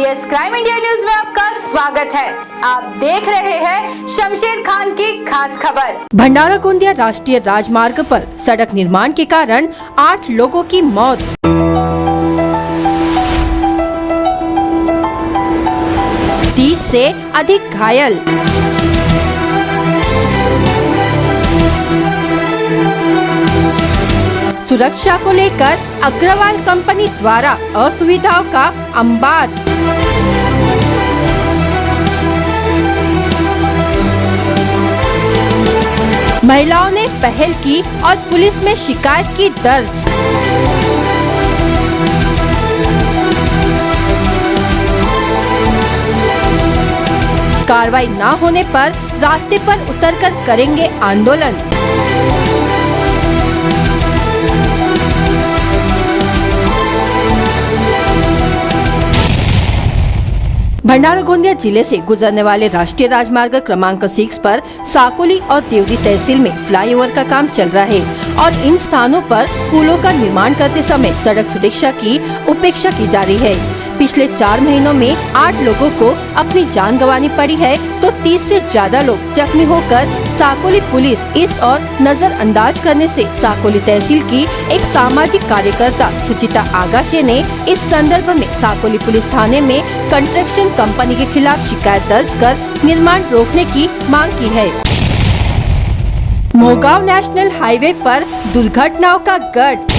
US crime India news में आपका स्वागत है। आप देख रहे हैं शमशेर खान की खास खबर। भंडारा गोंदिया राष्ट्रीय राजमार्ग पर सड़क निर्माण के कारण 8 लोगों की मौत। 30 से अधिक घायल। सुरक्षा को लेकर अग्रवाल कंपनी द्वारा असुविधाओं का अंबार। महिलाओं ने पहल की और पुलिस में शिकायत की दर्ज। कार्रवाई न होने पर रास्ते पर उतरकर करेंगे आंदोलन। भंडारा गोंदिया जिले से गुजरने वाले राष्ट्रीय राजमार्ग क्रमांक 6 पर साकोली और देवरी तहसील में फ्लाईओवर का काम चल रहा है और इन स्थानों पर पुलों का निर्माण करते समय सड़क सुरक्षा की उपेक्षा की जा रही है। पिछले 4 महीनों में 8 लोगों को अपनी जान गंवानी पड़ी है तो 30 से ज्यादा लोग जख्मी होकर साकोली पुलिस इस और नजरअंदाज करने से साकोली तहसील की एक सामाजिक कार्यकर्ता सुचिता आगाशे ने इस संदर्भ में साकोली पुलिस थाने में कंस्ट्रक्शन कंपनी के खिलाफ शिकायत दर्ज कर निर्माण रोकने की मांग की है। मोहगांव नेशनल हाईवे पर दुर्घटनाओं का गढ़।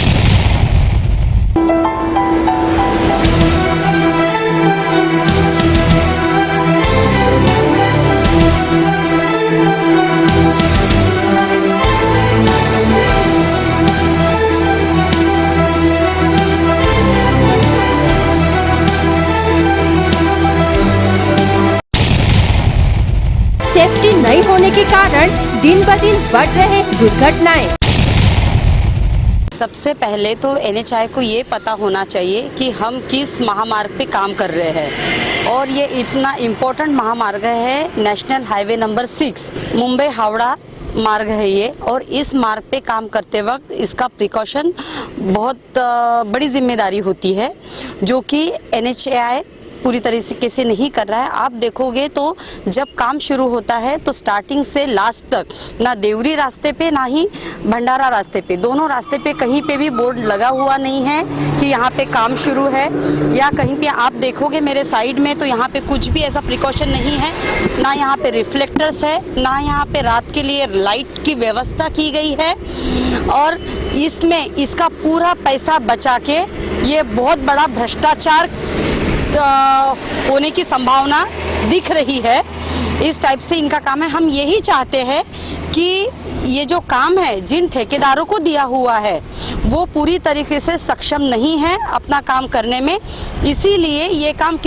सेफ्टी नहीं होने के कारण दिन ब दिन बढ़ रहे दुर्घटनाएं। सबसे पहले तो NHAI को ये पता होना चाहिए कि हम किस महामार्ग पे काम कर रहे हैं और ये इतना इम्पोर्टेंट महामार्ग है national highway number 6 Mumbai Howrah मार्ग है ये। और इस मार्ग पे काम करते वक्त इसका प्रिकॉशन बहुत बड़ी जिम्मेदारी होती है जो कि NHAI पूरी तरीके से नहीं कर रहा है। आप देखोगे तो जब काम शुरू होता है तो स्टार्टिंग से लास्ट तक ना देवरी रास्ते पे ना ही भंडारा रास्ते पे, दोनों रास्ते पे कहीं पे भी बोर्ड लगा हुआ नहीं है कि यहाँ पे काम शुरू है या कहीं पे आप देखोगे मेरे साइड में तो यहाँ पे कुछ भी ऐसा प्रिकॉशन नहीं है। ना यहाँ पे रिफ्लेक्टर्स है, ना यहाँ पे रात के लिए लाइट की व्यवस्था की गई है और इसमें इसका पूरा पैसा बचा के ये बहुत बड़ा भ्रष्टाचार होने की संभावना दिख रही है। इस टाइप से इनका काम है। हम यही चाहते हैं कि ये जो काम है जिन ठेकेदारों को दिया हुआ है वो पूरी तरीके से सक्षम नहीं है अपना काम करने में, इसीलिए ये काम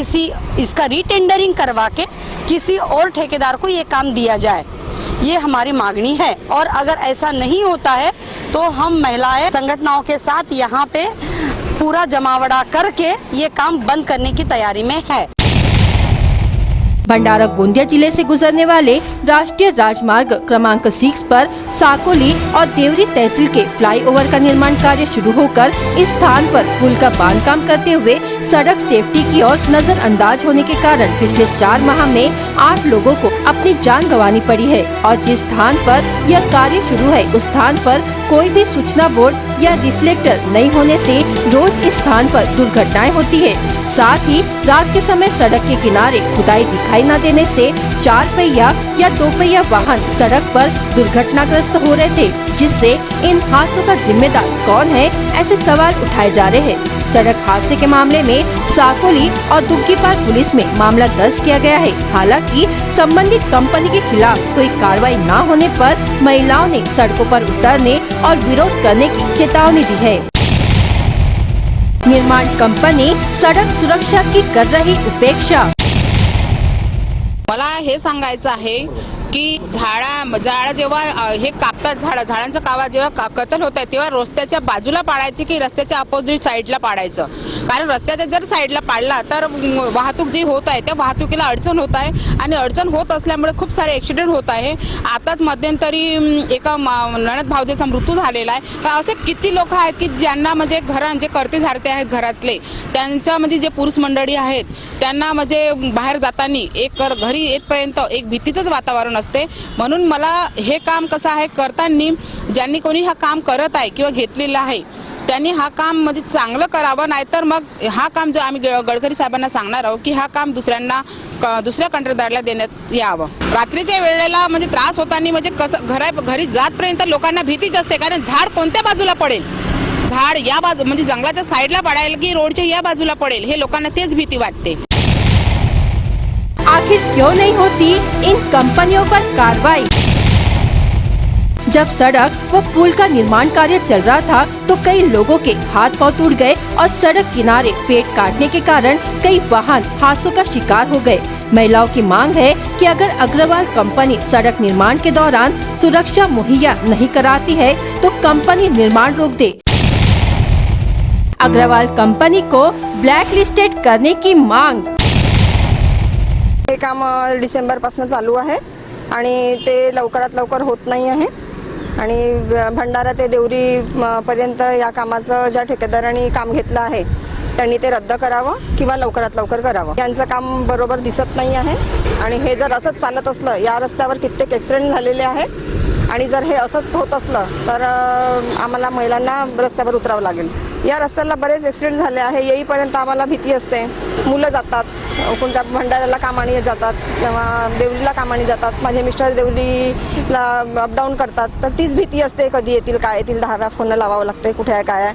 इसका रीटेंडरिंग करवा के किसी और ठेकेदार को ये काम दिया जाए, ये हमारी मांगनी है। और अगर ऐसा नहीं होता है तो हम महिलाएं संगठनों के साथ यहाँ पे पूरा जमावड़ा करके ये काम बंद करने की तैयारी में है। भंडारा गोंदिया जिले से गुजरने वाले राष्ट्रीय राजमार्ग क्रमांक 6 पर साकोली और देवरी तहसील के फ्लाईओवर का निर्माण कार्य शुरू होकर इस स्थान पर पुल का बांधकाम करते हुए सड़क सेफ्टी की ओर नजरअंदाज होने के कारण पिछले 4 माह में 8 लोगों को अपनी जान गंवानी पड़ी है और जिस स्थान पर यह कार्य शुरू है उस स्थान पर कोई भी सूचना बोर्ड या रिफ्लेक्टर नहीं होने से रोज इस स्थान पर दुर्घटनाएं होती है। साथ ही रात के समय सड़क के किनारे खुदाई दिखाई न देने से 4 पहिया या 2 पहिया वाहन सड़क पर दुर्घटनाग्रस्त हो रहे थे, जिससे इन हादसों का जिम्मेदार कौन है ऐसे सवाल उठाए जा रहे हैं। सड़क हादसे के मामले में साकोली और दुग्गीपार पुलिस में मामला दर्ज किया गया है। हालांकि संबंधित कंपनी के खिलाफ कोई कार्रवाई न होने पर महिलाओं ने सड़कों पर उतरने और विरोध करने की चेतावनी दी है। निर्माण कंपनी सड़क सुरक्षा की कर रही उपेक्षा। मला हे सांगायचं आहे की झाडं जेव्हा हे कापतात, झाडांचा कावा जेव्हा कत्तल होत आहे तेव्हा रस्त्याच्या बाजूला पाडायचे की रस्त्याच्या अपोजिट साईडला पाडायचं. कारण रस्त्याच्या जर साईडला पाडला तर वाहतूक जी होत आहे त्या वाहतुकीला अडचण होत आहे आणि अडचण होत असल्यामुळे खूप सारे ॲक्सिडेंट होत आहे. आताच मध्यंतरी एका नणद भावजेचा मृत्यू झालेला आहे. असे किती लोक आहेत की ज्यांना म्हणजे जे करते झारते आहेत घरातले, त्यांच्या म्हणजे जे पुरुष मंडळी आहेत त्यांना म्हणजे बाहेर जाताना घरी येतपर्यंत एक भीतीचंच वातावरण असते. म्हणून मला हे काम कसं आहे करताना ज्यांनी कोणी हा काम करत आहे किंवा घेतलेलं आहे त्यांनी हा काम म्हणजे चांगलं करावं, नाहीतर मग हा काम जो आम्ही गडकरी साहेबांना सांगणार आहोत की हा काम दुसऱ्या कंत्राटदाराला देण्यात यावं. रात्रीच्या वेळेला म्हणजे त्रास होताना म्हणजे कसं घरी जातपर्यंत लोकांना भीतीच असते. कारण झाड कोणत्या बाजूला पडेल, झाड या बाजू म्हणजे जंगलाच्या साईडला पडायला की रोडच्या या बाजूला पडेल, हे लोकांना तेच भीती वाटते. आखिर क्यों नहीं होती इन कंपनियों पर कार्रवाई? जब सड़क व पुल का निर्माण कार्य चल रहा था तो कई लोगों के हाथ पांव टूट गए और सड़क किनारे पेड़ काटने के कारण कई वाहन हादसों का शिकार हो गए। महिलाओं की मांग है कि अगर अग्रवाल कंपनी सड़क निर्माण के दौरान सुरक्षा मुहैया नहीं कराती है तो कंपनी निर्माण रोक दे। अग्रवाल कंपनी को ब्लॅक लिस्टेड करने की मांग। हे काम डिसेंबर पासून चालू आहे आणि ते लवकरात लवकर होत नाही आहे आणि भंडारा ते देवरी पर्यंत या कामाचं ज्या ठेकेदारांनी काम घेतलं आहे त्यांनी ते रद्द करावं किंवा लवकरात लवकर करावं. यांचं काम बरोबर दिसत नाही आहे आणि हे जर असंच चालत असलं, या रस्त्यावर कित्येक ॲक्सिडेंट झालेले आहेत आणि जर हे असंच होत असलं तर आम्हाला महिलांना रस्त्यावर उतरावं लागेल. या रस्त्याला बरेच ॲक्सिडेंट झाले आहे, येईपर्यंत आम्हाला भीती असते. मुलं जातात, कोणत्या भंडाऱ्याला कामानी जातात किंवा देवलीला कामानी जातात. माझे मिस्टर देवलीला अपडाऊन करतात, तर तीच भीती असते कधी येतील काय येतील, 10 वेळा फोन लावावं लागते कुठे आहे काय आहे.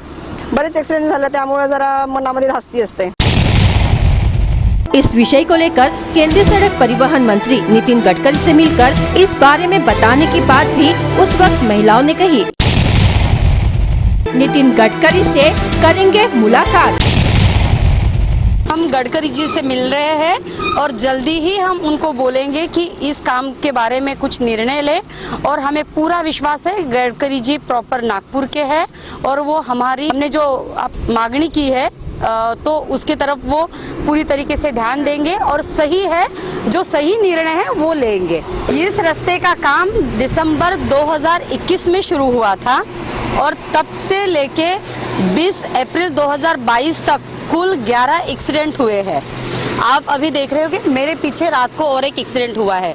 बरेच ॲक्सिडेंट झाले त्यामुळे जरा मनामध्ये धास्ती असते. इस विषय को लेकर केंद्रीय सड़क परिवहन मंत्री नितिन गडकरी से मिलकर इस बारे में बताने की बात भी उस वक्त महिलाओं ने कही। नितिन गडकरी से करेंगे मुलाकात। हम गडकरी जी से मिल रहे हैं और जल्दी ही हम उनको बोलेंगे कि इस काम के बारे में कुछ निर्णय ले और हमें पूरा विश्वास है गडकरी जी प्रॉपर नागपुर के हैं और वो हमने जो मांगनी की है तो उसके तरफ वो पूरी तरीके से ध्यान देंगे और सही है जो सही निर्णय है वो लेंगे। इस रास्ते का काम दिसंबर 2021 में शुरू हुआ था और तब से लेके 20 अप्रैल 2022 तक कुल 11 एक्सीडेंट हुए हैं। आप अभी देख रहे होंगे मेरे पीछे रात को और एक एक्सीडेंट हुआ है।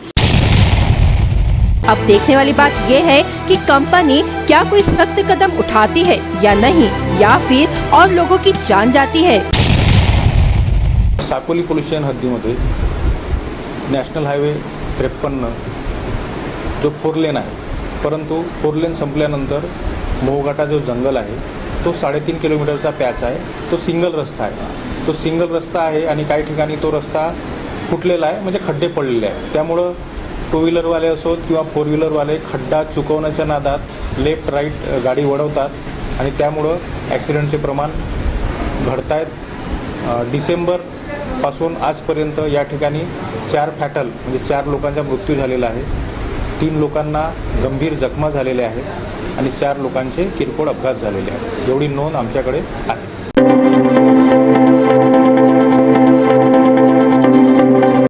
अब देखने वाली बात ये है कि कंपनी क्या कोई सख्त कदम उठाती है या नहीं, या फिर और लोगों की जान जाती है। साकोली पोलीस स्टेशन हद्दीमध्ये नॅशनल हायवे 53 जो 4 लेन आहे, परंतु 4 लेन संपल्यानंतर मोहघाटा जो जंगल आहे तो 3.5 किलोमीटरचा पॅच आहे. तो सिंगल रस्ता आहे. तो सिंगल रस्ता आहे आणि काही ठिकाणी तो रस्ता फुटलेला आहे, म्हणजे खड्डे पडलेले आहेत. त्यामुळं 2 व्हीलरवाले असोत किंवा 4 व्हीलरवाले खड्डा चुकवण्याच्या नादात लेफ्ट राईट गाडी वळवतात आणि त्यामुळं ॲक्सिडेंटचे प्रमाण घडत आहेत. डिसेंबरपासून आजपर्यंत या ठिकाणी 4 फॅटल म्हणजे 4 लोकांचा मृत्यू झालेला आहे. 3 लोकांना गंभीर जखमा झालेल्या आहेत आणि 4 लोकांचे किरकोळ अपघात झालेले आहेत. एवढी नोंद आमच्याकडे आहे.